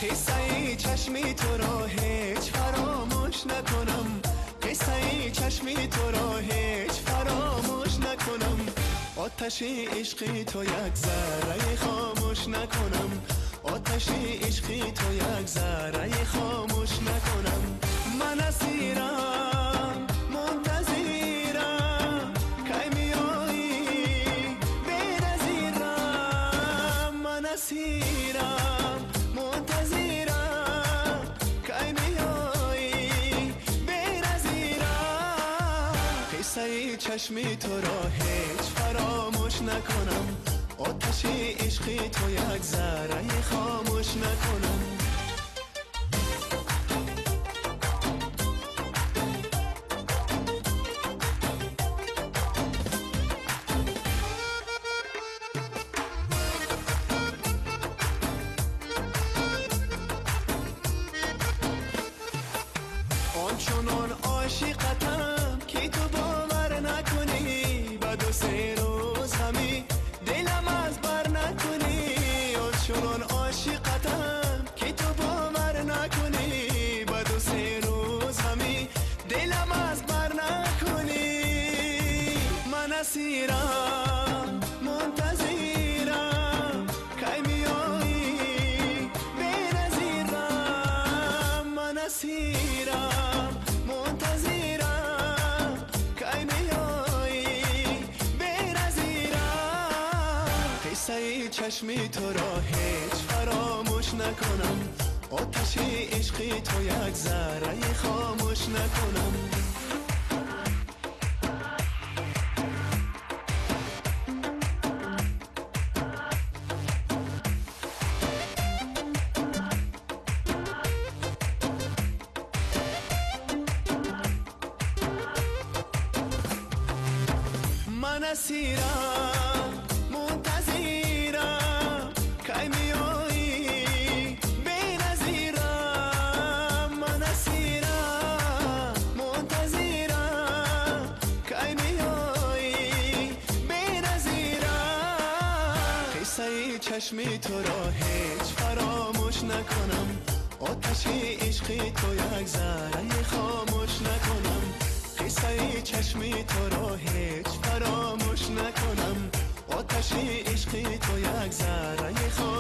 قصه چشمی تو را هیچ فراموش نکنم، قصه چشمی تو را هیچ فراموش نکنم. آتش عشقی تو یک ذره خاموش نکنم، آتش عشقی تو یک ذره خاموش نکنم. من اسیرم منتظرم کی میایی بنظیرم، من اسیرم منتظرم کی میایی بنظیرم. قصه چشمی تو را هیچ فراموش نکنم، آتش عشقی تو یک ذره خاموش نکنم. آنچنان عاشقتم که تو باور نکنی، بعد و سه روز همی دلم از بر نکنی. آنچنان عاشقتم که تو باور نکنی، بعد و سه روز همی دلم از بر نکنی. من اسیرم منتظرم کی میایی بنظیرم، من اسیرم منتظرم کی میایی بنظیرم. قصه چشمی تو را هیچ فراموش نکنم، آتش عشقی تو یک ذره خاموش نکنم. من اسیرم منتظرم کی میایی بنظیرم، من اسیرم منتظرم کی میایی بنظیرم. قصه چشمی تو را هیچ فراموش نکنم، آتش عشقی تو یک ذره خاموش نکنم. قصه چشمی تو را هیچ فراموش نکنم، آتش عشقی تو یک ذره خاموش